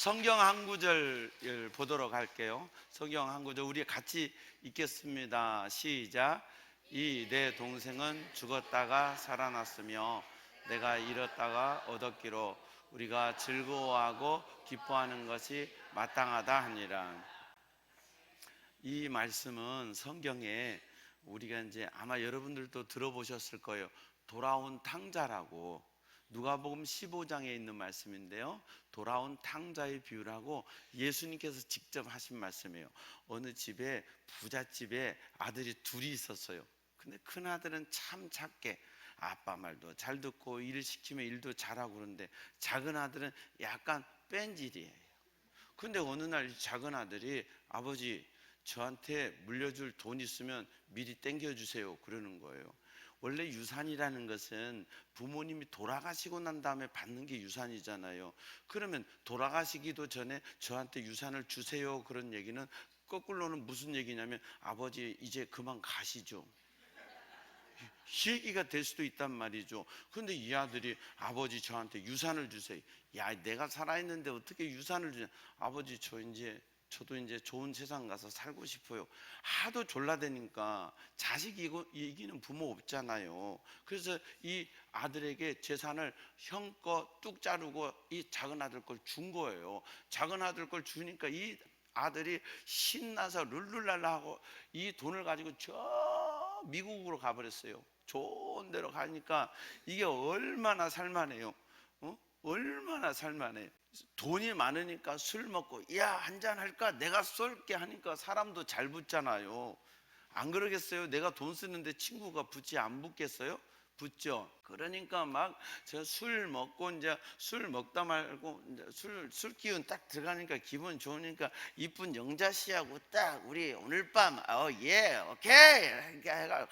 성경 한 구절 보도록 할게요. 성경 한 구절 우리 같이 읽겠습니다. 시작. 이 내 동생은 죽었다가 살아났으며 내가 잃었다가 얻었기로 우리가 즐거워하고 기뻐하는 것이 마땅하다 하니라. 이 말씀은 성경에 우리가 이제 아마 여러분들도 들어보셨을 거예요. 돌아온 탕자라고 누가복음 15장에 있는 말씀인데요. 돌아온 탕자의 비유라고 예수님께서 직접 하신 말씀이에요. 어느 집에 부잣집에 아들이 둘이 있었어요. 근데 큰아들은 참 착해. 아빠 말도 잘 듣고 일 시키면 일도 잘하고 그러는데 작은 아들은 약간 뺀질이에요. 근데 어느 날 작은 아들이 아버지 저한테 물려줄 돈 있으면 미리 땡겨주세요 그러는 거예요. 원래 유산이라는 것은 부모님이 돌아가시고 난 다음에 받는 게 유산이잖아요. 그러면 돌아가시기도 전에 저한테 유산을 주세요 그런 얘기는 거꾸로는 무슨 얘기냐면 아버지 이제 그만 가시죠, 이 얘기가 될 수도 있단 말이죠. 그런데 이 아들이 아버지 저한테 유산을 주세요. 야, 내가 살아있는데 어떻게 유산을 주냐. 아버지 저도 이제 좋은 세상 가서 살고 싶어요. 하도 졸라대니까 자식 이기는 부모 없잖아요. 그래서 이 아들에게 재산을 형 거 뚝 자르고 이 작은 아들 걸 준 거예요. 작은 아들 걸 주니까 이 아들이 신나서 룰루랄라 하고 이 돈을 가지고 저 미국으로 가버렸어요. 좋은 데로 가니까 이게 얼마나 살만해요. 얼마나 살만해. 돈이 많으니까 술 먹고 야 한잔 할까 내가 쏠게 하니까 사람도 잘 붙잖아요. 안 그러겠어요? 내가 돈 쓰는데 친구가 붙지 안 붙겠어요? 붙죠. 그러니까 막 저 술 먹고 이제 술 먹다 말고 이제 술 기운 딱 들어가니까 기분 좋으니까 이쁜 영자 씨하고 딱 우리 오늘 밤 예 오케이 해가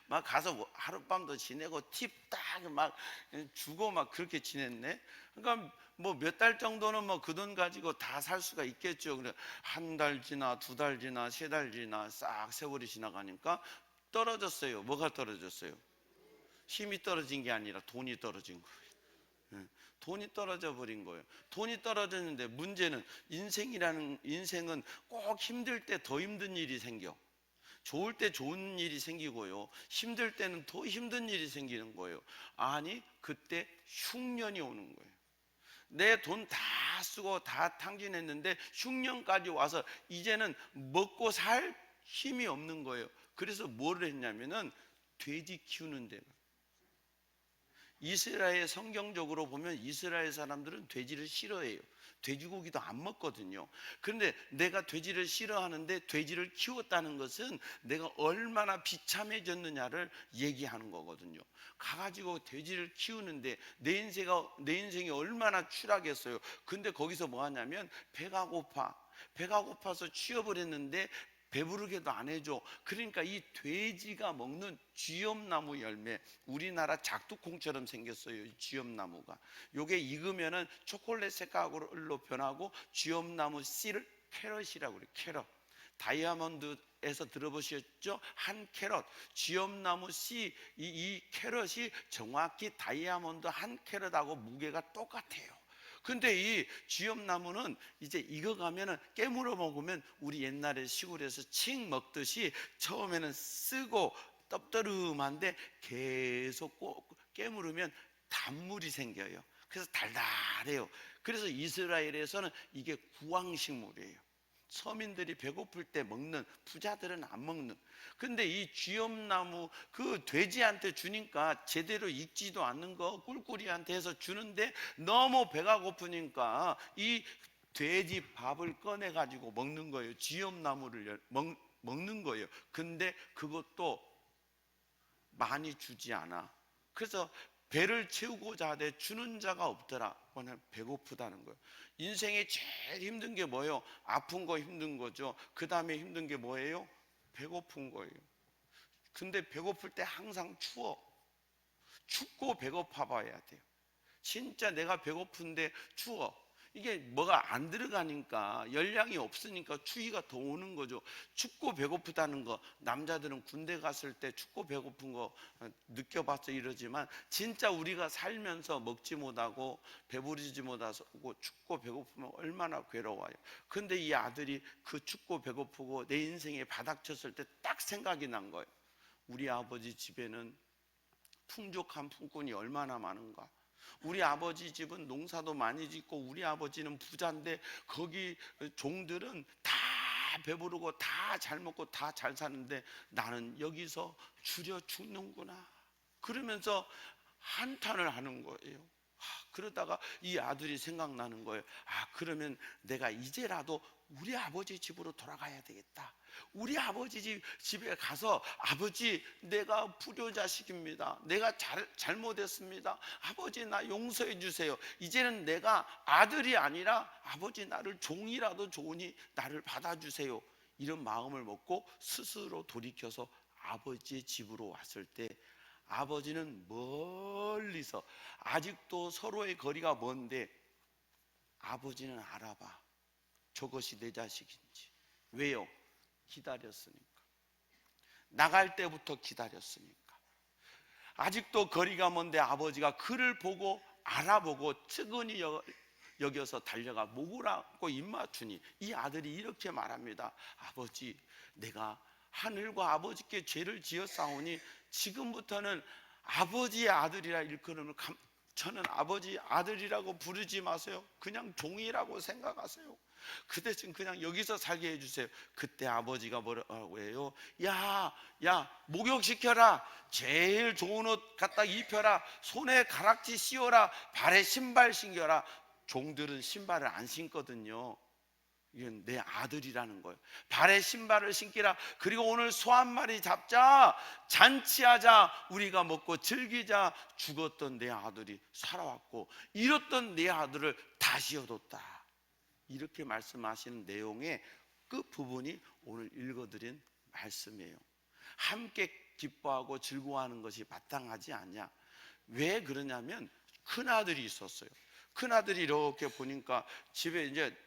막 가서 하룻밤도 지내고 팁 딱 막 주고 막 그렇게 지냈네. 그러니까 뭐 몇 달 정도는 뭐 그 돈 가지고 다 살 수가 있겠죠. 그래 한 달 지나 두 달 지나 세 달 지나 싹 세월이 지나가니까 떨어졌어요. 뭐가 떨어졌어요? 힘이 떨어진 게 아니라 돈이 떨어진 거예요. 돈이 떨어져 버린 거예요. 돈이 떨어졌는데 문제는 인생은 꼭 힘들 때 더 힘든 일이 생겨. 좋을 때 좋은 일이 생기고요. 힘들 때는 더 힘든 일이 생기는 거예요. 아니 그때 흉년이 오는 거예요. 내 돈 다 쓰고 다 탕진했는데 흉년까지 와서 이제는 먹고 살 힘이 없는 거예요. 그래서 뭘 했냐면은 돼지 키우는 데. 이스라엘 성경적으로 보면 이스라엘 사람들은 돼지를 싫어해요. 돼지고기도 안 먹거든요. 그런데 내가 돼지를 싫어하는데 돼지를 키웠다는 것은 내가 얼마나 비참해졌느냐를 얘기하는 거거든요. 가가지고 돼지를 키우는데 내 인생이 얼마나 추락했어요. 근데 거기서 뭐 하냐면 배가 고파서 취업을 했는데 배부르게도 안 해줘. 그러니까 이 돼지가 먹는 쥐엄나무 열매, 우리나라 작두콩처럼 생겼어요. 이 쥐엄나무가 요게 익으면은 초콜릿 색깔로 변하고 쥐엄나무 씨를 캐럿이라고 그래요. 캐럿. 다이아몬드에서 들어보셨죠? 한 캐럿. 쥐엄나무 씨, 이 캐럿이 정확히 다이아몬드 한 캐럿하고 무게가 똑같아요. 근데 이 쥐엄나무는 이제 익어가면은 깨물어 먹으면 우리 옛날에 시골에서 칡 먹듯이 처음에는 쓰고 떡떠름한데 계속 깨물으면 단물이 생겨요. 그래서 달달해요. 그래서 이스라엘에서는 이게 구황식물이에요. 서민들이 배고플 때 먹는, 부자들은 안 먹는. 근데 이 쥐엄나무 그 돼지한테 주니까 제대로 익지도 않는 거 꿀꿀이한테 해서 주는데 너무 배가 고프니까 이 돼지 밥을 꺼내 가지고 먹는 거예요. 쥐엄나무를 먹는 거예요. 근데 그것도 많이 주지 않아. 그래서 배를 채우고자 하되 주는 자가 없더라. 오늘 배고프다는 거예요. 인생에 제일 힘든 게 뭐예요? 아픈 거 힘든 거죠. 그 다음에 힘든 게 뭐예요? 배고픈 거예요. 근데 배고플 때 항상 춥고 배고파 봐야 돼요. 진짜 내가 배고픈데 추워. 이게 뭐가 안 들어가니까, 열량이 없으니까 추위가 더 오는 거죠. 춥고 배고프다는 거, 남자들은 군대 갔을 때 춥고 배고픈 거 느껴봤어 이러지만, 진짜 우리가 살면서 먹지 못하고 배부르지 못하고 춥고 배고프면 얼마나 괴로워요. 근데 이 아들이 그 춥고 배고프고 내 인생에 바닥쳤을 때 딱 생각이 난 거예요. 우리 아버지 집에는 풍족한 품꾼이 얼마나 많은가. 우리 아버지 집은 농사도 많이 짓고 우리 아버지는 부자인데 거기 종들은 다 배부르고 다 잘 먹고 다 잘 사는데 나는 여기서 줄여 죽는구나. 그러면서 한탄을 하는 거예요. 그러다가 이 아들이 생각나는 거예요. 그러면 내가 이제라도 우리 아버지 집으로 돌아가야 되겠다. 우리 아버지 집에 가서, 아버지, 내가 불효자식입니다. 내가 잘못했습니다. 아버지, 나 용서해 주세요. 이제는 내가 아들이 아니라 아버지, 나를 종이라도 좋으니 나를 받아주세요. 이런 마음을 먹고 스스로 돌이켜서 아버지의 집으로 왔을 때, 아버지는 멀리서, 아직도 서로의 거리가 먼데 아버지는 알아봐. 저것이 내 자식인지. 왜요? 기다렸으니까. 나갈 때부터 기다렸으니까. 아직도 거리가 먼데 아버지가 그를 보고 알아보고 측은히 여겨서 달려가 목을 안고 입맞추니 이 아들이 이렇게 말합니다. 아버지, 내가 하늘과 아버지께 죄를 지었사오니 지금부터는 아버지의 아들이라 일컬음을 저는 아버지 아들이라고 부르지 마세요. 그냥 종이라고 생각하세요. 그 대신 그냥 여기서 살게 해주세요. 그때 아버지가 뭐라고 해요? 야, 목욕시켜라. 제일 좋은 옷 갖다 입혀라. 손에 가락지 씌워라. 발에 신발 신겨라. 종들은 신발을 안 신거든요. 이건 내 아들이라는 거예요. 발에 신발을 신기라. 그리고 오늘 소 한 마리 잡자. 잔치하자. 우리가 먹고 즐기자. 죽었던 내 아들이 살아왔고 잃었던 내 아들을 다시 얻었다. 이렇게 말씀하시는 내용의 끝부분이 오늘 읽어드린 말씀이에요. 함께 기뻐하고 즐거워하는 것이 마땅하지 않냐. 왜 그러냐면 큰아들이 있었어요. 큰아들이 이렇게 보니까 집에 이제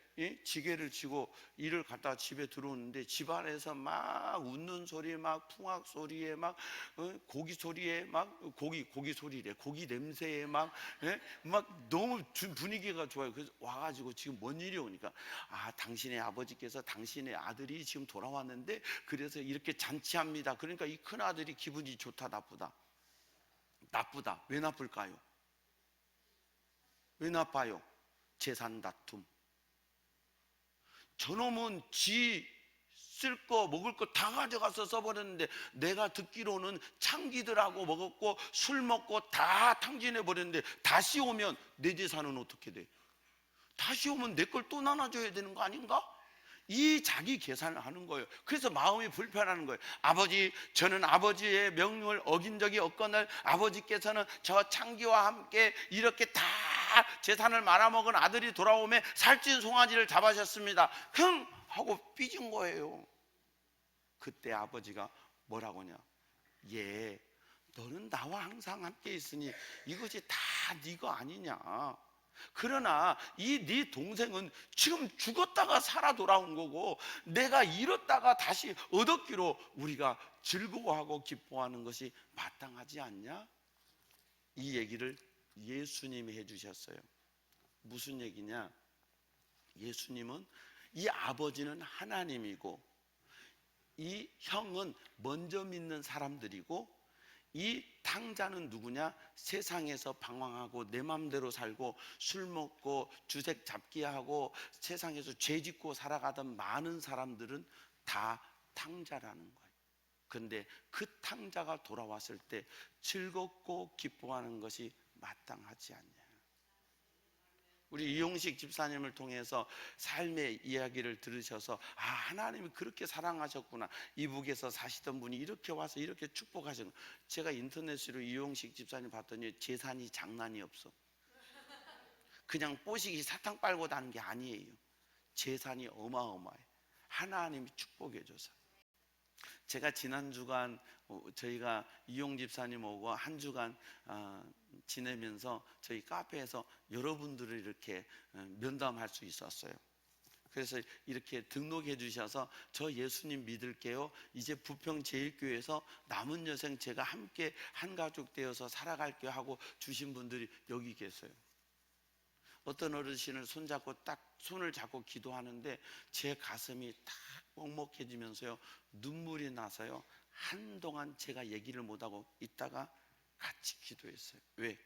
지게를 지고 일을 갔다가 집에 들어오는데 집안에서 막 웃는 소리, 막 풍악 소리에, 막 고기 소리에, 막 고기 소리래, 고기 냄새에 막 너무 분위기가 좋아요. 그래서 와가지고 지금 뭔 일이 오니까, 당신의 아버지께서 당신의 아들이 지금 돌아왔는데 그래서 이렇게 잔치합니다. 그러니까 이 큰 아들이 기분이 좋다, 나쁘다? 나쁘다. 왜 나쁠까요? 왜 나빠요? 재산 다툼. 저놈은 지 쓸 거 먹을 거 다 가져가서 써버렸는데 내가 듣기로는 창기들하고 먹었고 술 먹고 다 탕진해 버렸는데 다시 오면 내 재산은 어떻게 돼? 다시 오면 내 걸 또 나눠줘야 되는 거 아닌가? 이 자기 계산을 하는 거예요. 그래서 마음이 불편한 거예요. 아버지, 저는 아버지의 명령을 어긴 적이 없거늘 아버지께서는 저 창기와 함께 이렇게 다 재산을 말아먹은 아들이 돌아오면 살찐 송아지를 잡아셨습니다. 흥! 하고 삐진 거예요. 그때 아버지가 뭐라고 하냐? 너는 나와 항상 함께 있으니 이것이 다 네 거 아니냐. 그러나 이 네 동생은 지금 죽었다가 살아 돌아온 거고 내가 잃었다가 다시 얻었기로 우리가 즐거워하고 기뻐하는 것이 마땅하지 않냐? 이 얘기를 예수님이 해주셨어요. 무슨 얘기냐? 예수님은 이 아버지는 하나님이고 이 형은 먼저 믿는 사람들이고 이 탕자는 누구냐? 세상에서 방황하고 내 맘대로 살고 술 먹고 주색 잡기 하고 세상에서 죄 짓고 살아가던 많은 사람들은 다 탕자라는 거예요. 그런데 그 탕자가 돌아왔을 때 즐겁고 기뻐하는 것이 마땅하지 않냐. 우리 이용식 집사님을 통해서 삶의 이야기를 들으셔서 하나님이 그렇게 사랑하셨구나. 이북에서 사시던 분이 이렇게 와서 이렇게 축복하셨구나. 제가 인터넷으로 이용식 집사님 봤더니 재산이 장난이 없어. 그냥 뽀식이 사탕 빨고 다는 게 아니에요. 재산이 어마어마해. 하나님이 축복해 줘서. 제가 지난 주간 저희가 이용 집사님 오고 한 주간 지내면서 저희 카페에서 여러분들을 이렇게 면담할 수 있었어요. 그래서 이렇게 등록해 주셔서 저 예수님 믿을게요, 이제 부평제일교회에서 남은 여생 제가 함께 한 가족 되어서 살아갈게요 하고 주신 분들이 여기 계세요. 어떤 어르신을 손잡고 딱 손을 잡고 기도하는데 제 가슴이 딱 먹먹해지면서요, 눈물이 나서요, 한동안 제가 얘기를 못하고 있다가 같이 기도했어요. 왜?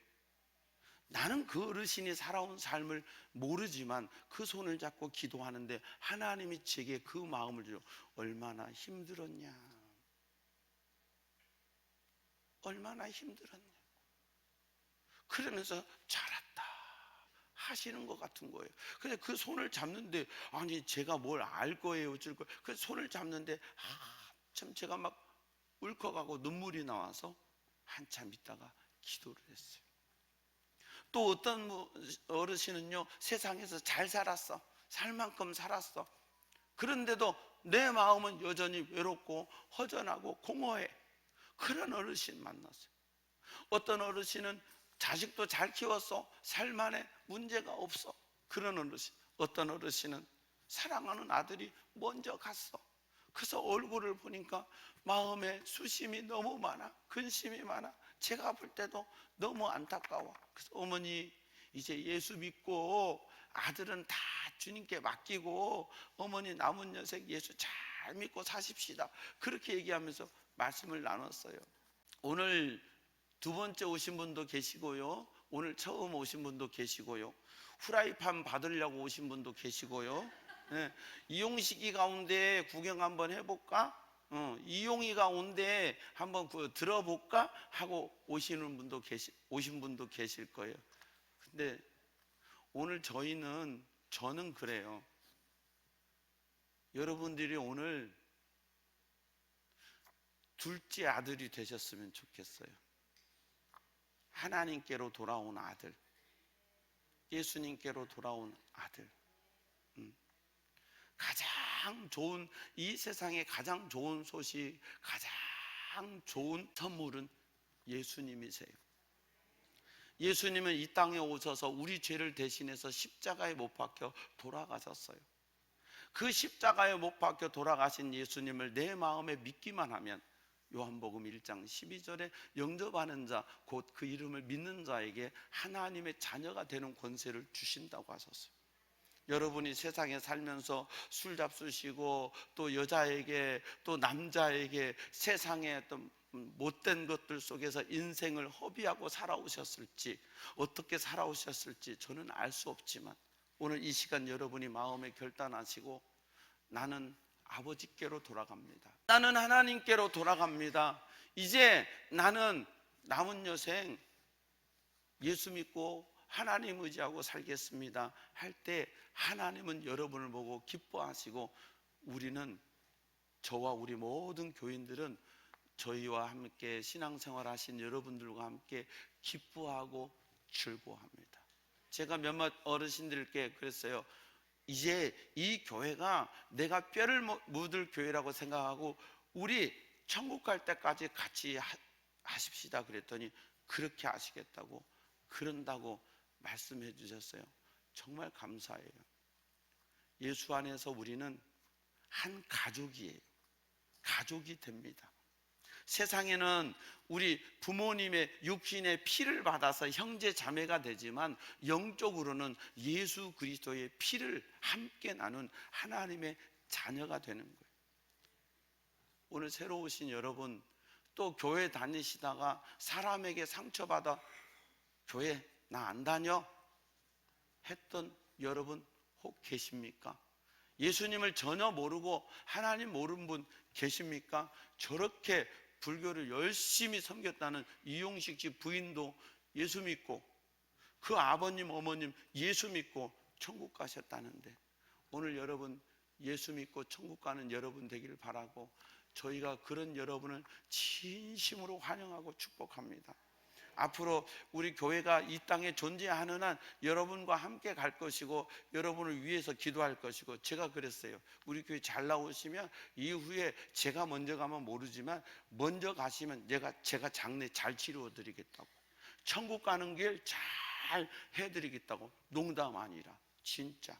나는 그 어르신이 살아온 삶을 모르지만 그 손을 잡고 기도하는데 하나님이 제게 그 마음을 주죠. 얼마나 힘들었냐, 얼마나 힘들었냐, 그러면서 잘했다 하시는 것 같은 거예요. 근데 그 손을 잡는데, 아니 제가 뭘 알 거예요, 어쩔 거예요. 그 손을 잡는데 참 제가 막 울컥하고 눈물이 나와서 한참 있다가 기도를 했어요. 또 어떤 어르신은요, 세상에서 잘 살았어, 살 만큼 살았어. 그런데도 내 마음은 여전히 외롭고 허전하고 공허해. 그런 어르신 만났어요. 어떤 어르신은 자식도 잘 키웠어, 살만해, 문제가 없어. 그런 어르신. 어떤 어르신은 사랑하는 아들이 먼저 갔어. 그래서 얼굴을 보니까 마음에 수심이 너무 많아, 근심이 많아. 제가 볼 때도 너무 안타까워. 그래서 어머니, 이제 예수 믿고 아들은 다 주님께 맡기고 어머니 남은 여생 예수 잘 믿고 사십시다, 그렇게 얘기하면서 말씀을 나눴어요. 오늘 두 번째 오신 분도 계시고요, 오늘 처음 오신 분도 계시고요, 후라이팬 받으려고 오신 분도 계시고요. 네. 이용식이 가운데 구경 한번 해볼까? 이용이가 온데 한번 들어볼까? 하고 오신 분도 계실 거예요. 근데 오늘 저는 그래요. 여러분들이 오늘 둘째 아들이 되셨으면 좋겠어요. 하나님께로 돌아온 아들, 예수님께로 돌아온 아들. 가장 좋은, 이 세상에 가장 좋은 소식, 가장 좋은 선물은 예수님이세요. 예수님은 이 땅에 오셔서 우리 죄를 대신해서 십자가에 못 박혀 돌아가셨어요. 그 십자가에 못 박혀 돌아가신 예수님을 내 마음에 믿기만 하면 요한복음 1장 12절에 영접하는 자, 곧 그 이름을 믿는 자에게 하나님의 자녀가 되는 권세를 주신다고 하셨어요. 여러분이 세상에 살면서 술 잡수시고 또 여자에게 또 남자에게 세상의 어떤 못된 것들 속에서 인생을 허비하고 살아오셨을지, 어떻게 살아오셨을지 저는 알 수 없지만 오늘 이 시간 여러분이 마음에 결단하시고 나는 아버지께로 돌아갑니다, 나는 하나님께로 돌아갑니다, 이제 나는 남은 여생 예수 믿고 하나님 의지하고 살겠습니다 할 때 하나님은 여러분을 보고 기뻐하시고 우리는, 저와 우리 모든 교인들은 저희와 함께 신앙생활 하신 여러분들과 함께 기뻐하고 즐거워합니다. 제가 몇몇 어르신들께 그랬어요. 이제 이 교회가 내가 뼈를 묻을 교회라고 생각하고 우리 천국 갈 때까지 같이 하십시다 그랬더니 그렇게 하시겠다고, 그런다고 말씀해 주셨어요. 정말 감사해요. 예수 안에서 우리는 한 가족이에요. 가족이 됩니다. 세상에는 우리 부모님의 육신의 피를 받아서 형제 자매가 되지만 영적으로는 예수 그리스도의 피를 함께 나눈 하나님의 자녀가 되는 거예요. 오늘 새로 오신 여러분, 또 교회 다니시다가 사람에게 상처받아 교회 나 안 다녀 했던 여러분 혹 계십니까? 예수님을 전혀 모르고 하나님 모르는 분 계십니까? 저렇게 불교를 열심히 섬겼다는 이용식 씨 부인도 예수 믿고 그 아버님 어머님 예수 믿고 천국 가셨다는데, 오늘 여러분 예수 믿고 천국 가는 여러분 되기를 바라고 저희가 그런 여러분을 진심으로 환영하고 축복합니다. 앞으로 우리 교회가 이 땅에 존재하는 한 여러분과 함께 갈 것이고 여러분을 위해서 기도할 것이고, 제가 그랬어요. 우리 교회 잘 나오시면 이후에 제가 먼저 가면 모르지만 먼저 가시면 제가 장례 잘 치루어 드리겠다고, 천국 가는 길 잘 해드리겠다고. 농담 아니라 진짜.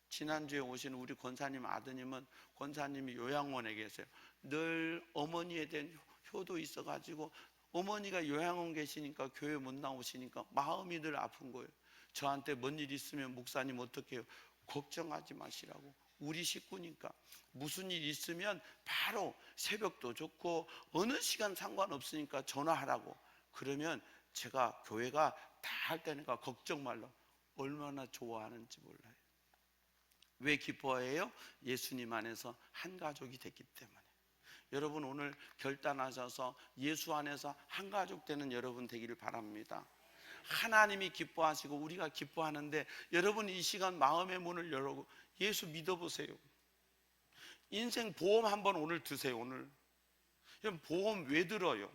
지난주에 오신 우리 권사님 아드님은, 권사님이 요양원에 계세요. 늘 어머니에 대한 효도 있어가지고 어머니가 요양원 계시니까 교회 못 나오시니까 마음이 늘 아픈 거예요. 저한테 뭔 일 있으면 목사님 어떻게 해요? 걱정하지 마시라고. 우리 식구니까 무슨 일 있으면 바로, 새벽도 좋고 어느 시간 상관없으니까 전화하라고. 그러면 제가 교회가 다 할 테니까 걱정 말라. 얼마나 좋아하는지 몰라요. 왜 기뻐해요? 예수님 안에서 한 가족이 됐기 때문에. 여러분 오늘 결단하셔서 예수 안에서 한 가족 되는 여러분 되기를 바랍니다. 하나님이 기뻐하시고 우리가 기뻐하는데, 여러분 이 시간 마음의 문을 열고 예수 믿어보세요. 인생 보험 한번 오늘 드세요. 오늘 보험 왜 들어요?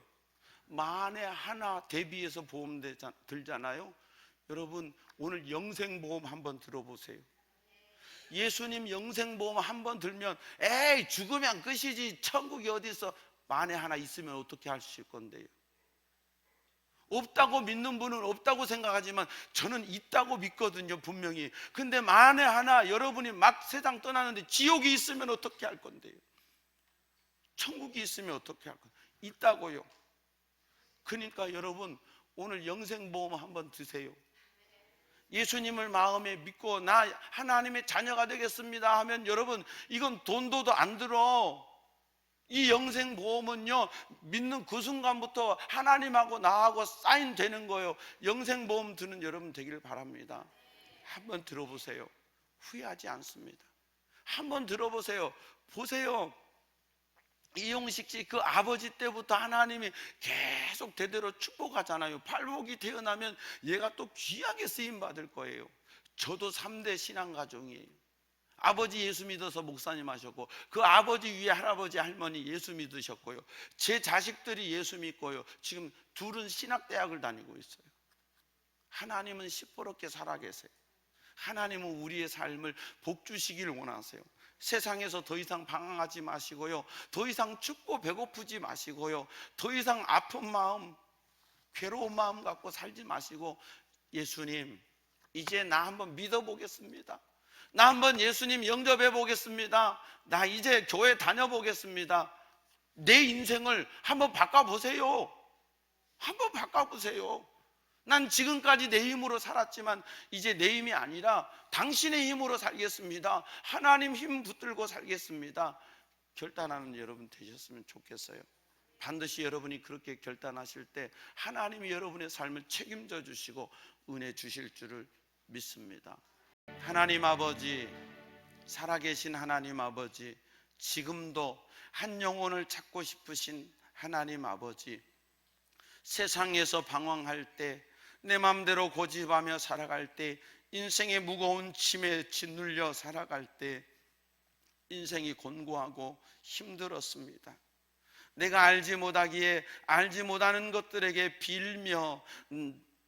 만에 하나 대비해서 보험 들잖아요. 여러분 오늘 영생보험 한번 들어보세요. 예수님 영생보험 한번 들면 에이 죽으면 끝이지, 천국이 어디 있어. 만에 하나 있으면 어떻게 하실 건데요? 없다고 믿는 분은 없다고 생각하지만 저는 있다고 믿거든요, 분명히. 근데 만에 하나 여러분이 막 세상 떠나는데 지옥이 있으면 어떻게 할 건데요? 천국이 있으면 어떻게 할 건데요? 있다고요. 그러니까 여러분 오늘 영생보험 한번 드세요. 예수님을 마음에 믿고 나 하나님의 자녀가 되겠습니다 하면, 여러분 이건 돈도 안 들어. 이 영생보험은요, 믿는 그 순간부터 하나님하고 나하고 사인되는 거예요. 영생보험 드는 여러분 되기를 바랍니다. 한번 들어보세요. 후회하지 않습니다. 한번 들어보세요. 보세요, 이용식 씨 그 아버지 때부터 하나님이 계속 대대로 축복하잖아요. 팔복이 태어나면 얘가 또 귀하게 쓰임 받을 거예요. 저도 3대 신앙가정이에요. 아버지 예수 믿어서 목사님 하셨고, 그 아버지 위에 할아버지 할머니 예수 믿으셨고요. 제 자식들이 예수 믿고요. 지금 둘은 신학대학을 다니고 있어요. 하나님은 시퍼렇게 살아 계세요. 하나님은 우리의 삶을 복 주시기를 원하세요. 세상에서 더 이상 방황하지 마시고요, 더 이상 춥고 배고프지 마시고요, 더 이상 아픈 마음, 괴로운 마음 갖고 살지 마시고, 예수님 이제 나 한번 믿어보겠습니다. 나 한번 예수님 영접해 보겠습니다. 나 이제 교회 다녀보겠습니다. 내 인생을 한번 바꿔보세요. 한번 바꿔보세요. 난 지금까지 내 힘으로 살았지만 이제 내 힘이 아니라 당신의 힘으로 살겠습니다. 하나님 힘 붙들고 살겠습니다. 결단하는 여러분 되셨으면 좋겠어요. 반드시 여러분이 그렇게 결단하실 때 하나님이 여러분의 삶을 책임져 주시고 은혜 주실 줄을 믿습니다. 하나님 아버지, 살아계신 하나님 아버지, 지금도 한 영혼을 찾고 싶으신 하나님 아버지, 세상에서 방황할 때, 내 맘대로 고집하며 살아갈 때, 인생의 무거운 짐에 짓눌려 살아갈 때 인생이 곤고하고 힘들었습니다. 내가 알지 못하기에 알지 못하는 것들에게 빌며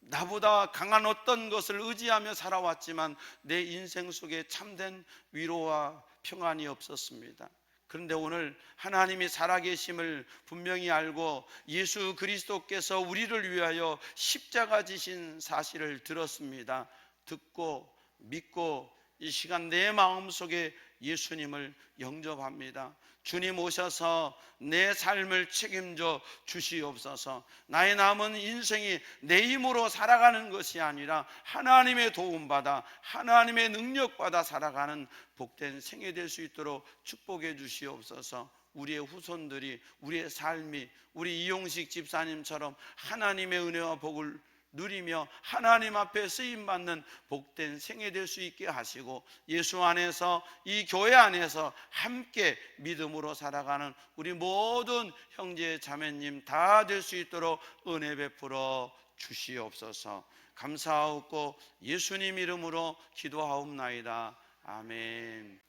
나보다 강한 어떤 것을 의지하며 살아왔지만 내 인생 속에 참된 위로와 평안이 없었습니다. 그런데 오늘 하나님이 살아계심을 분명히 알고 예수 그리스도께서 우리를 위하여 십자가 지신 사실을 들었습니다. 듣고 믿고 이 시간 내 마음속에 예수님을 영접합니다. 주님 오셔서 내 삶을 책임져 주시옵소서. 나의 남은 인생이 내 힘으로 살아가는 것이 아니라 하나님의 도움받아 하나님의 능력받아 살아가는 복된 생애 될 수 있도록 축복해 주시옵소서. 우리의 후손들이, 우리의 삶이 우리 이용식 집사님처럼 하나님의 은혜와 복을 누리며 하나님 앞에 쓰임받는 복된 생애 될 수 있게 하시고, 예수 안에서 이 교회 안에서 함께 믿음으로 살아가는 우리 모든 형제 자매님 다 될 수 있도록 은혜 베풀어 주시옵소서. 감사하옵고 예수님 이름으로 기도하옵나이다. 아멘.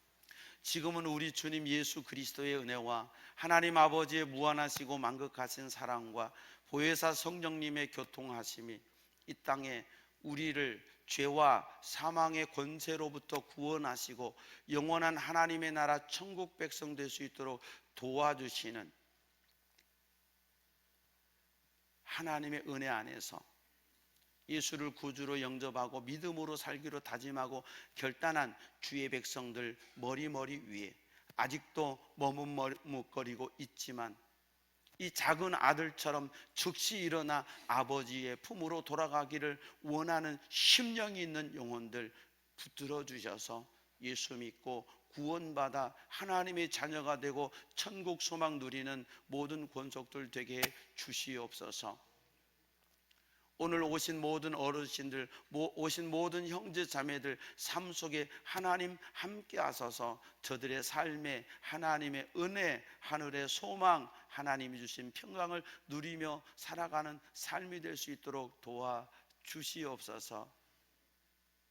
지금은 우리 주님 예수 그리스도의 은혜와 하나님 아버지의 무한하시고 만극하신 사랑과 보혜사 성령님의 교통하심이 이 땅에 우리를 죄와 사망의 권세로부터 구원하시고 영원한 하나님의 나라 천국 백성 될 수 있도록 도와주시는 하나님의 은혜 안에서 예수를 구주로 영접하고 믿음으로 살기로 다짐하고 결단한 주의 백성들 머리 위에 아직도 머뭇거리고 있지만 이 작은 아들처럼 즉시 일어나 아버지의 품으로 돌아가기를 원하는 심령이 있는 영혼들 붙들어 주셔서 예수 믿고 구원받아 하나님의 자녀가 되고 천국 소망 누리는 모든 권속들 되게 해 주시옵소서. 오늘 오신 모든 어르신들, 오신 모든 형제 자매들 삶 속에 하나님 함께 하소서. 저들의 삶에 하나님의 은혜, 하늘의 소망, 하나님이 주신 평강을 누리며 살아가는 삶이 될 수 있도록 도와주시옵소서.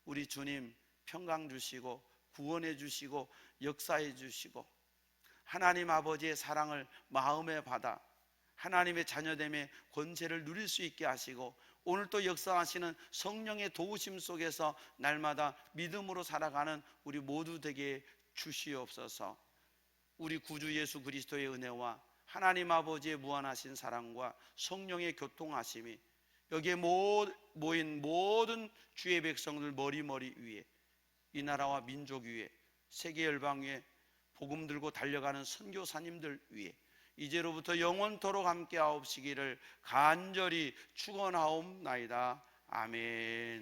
우리 주님 평강 주시고 구원해 주시고 역사해 주시고 하나님 아버지의 사랑을 마음에 받아 하나님의 자녀됨의 권세를 누릴 수 있게 하시고 오늘 또 역사하시는 성령의 도우심 속에서 날마다 믿음으로 살아가는 우리 모두 되게 주시옵소서. 우리 구주 예수 그리스도의 은혜와 하나님 아버지의 무한하신 사랑과 성령의 교통하심이 여기에 모인 모든 주의 백성들 머리 위에 이 나라와 민족 위에 세계 열방 위에 복음 들고 달려가는 선교사님들 위에 이제로부터 영원토록 함께 하옵시기를 간절히 축원하옵나이다. 아멘.